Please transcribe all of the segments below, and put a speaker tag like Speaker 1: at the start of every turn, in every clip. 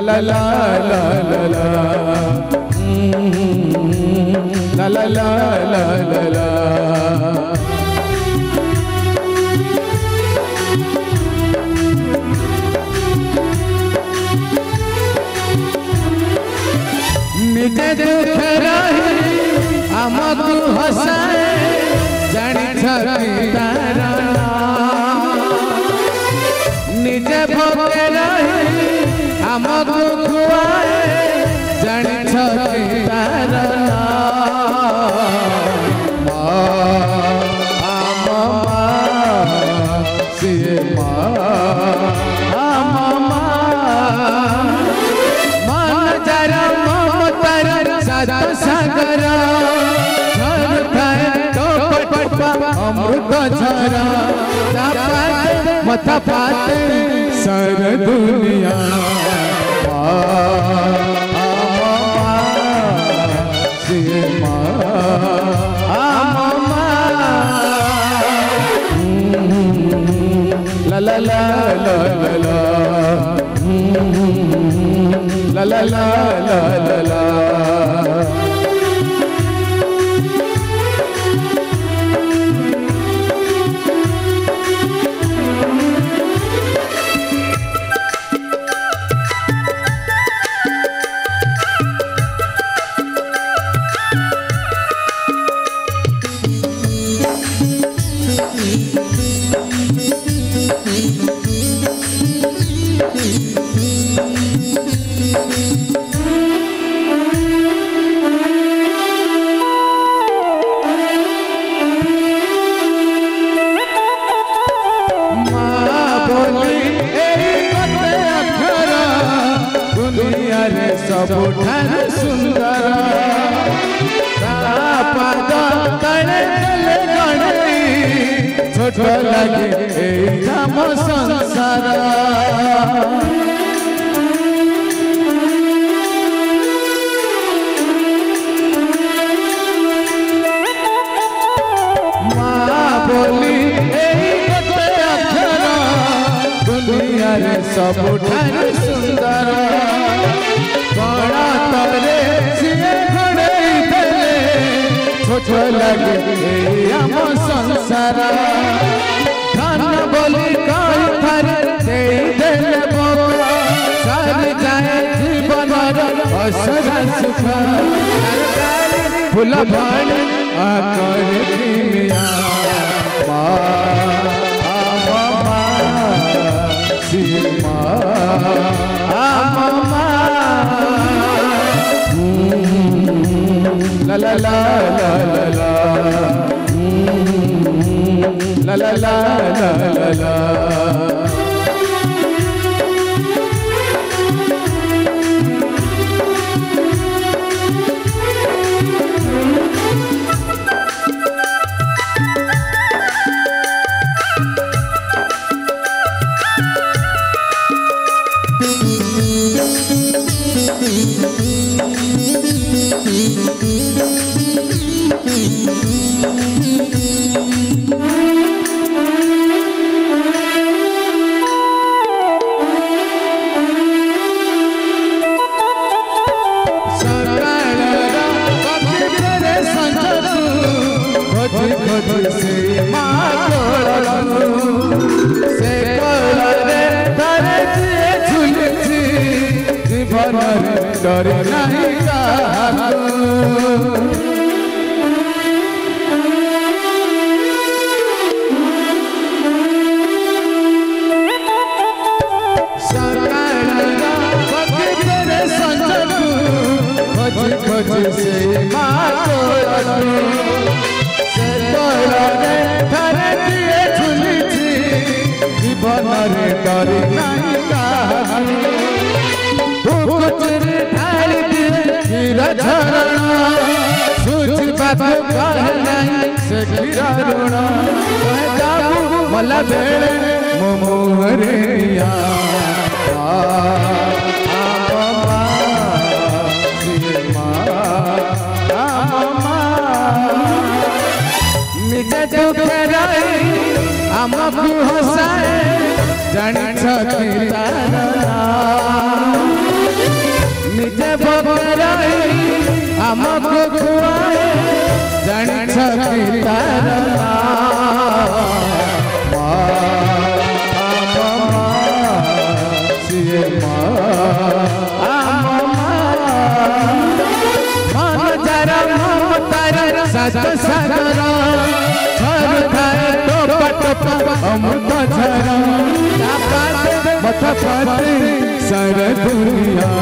Speaker 1: ला ला ला ला ला ला ला ला ला ला ला निजे दुख रही आमको हसाए जानी छकी तारा निजे भोगे रही आमको खुआए जानी छकी तारा सिए सागर अमृत झरा मथा पाते सर दुनिया ला ला ला ला ला ला ला ला ला ला सबुठान सुंदर पाद तले तले गणई छोट लगे हम संसार माँ बोली गोटे अक्षर दुनिया रे सबुठान सुंदर बड़ा तले सिए घड़ई देले छोट लगे हम संसार धन बोली कई थर दे देले बोला सर जाए जीवन असरा सुख फूल भाण आकर मिया सीमा ला ला ला ला ला ला ला ला ला ला डर नहीं खोज से जीवन रे डर नहीं मला बेड़े मोहरिया निजे दुख रही आमको हसाए जानी छकी तारा निजे बकराई हमको खुआए जानी छकी तार सत सागर हर खाए तो पट अमृत झरा मत पाते सर दुनिया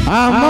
Speaker 1: I'm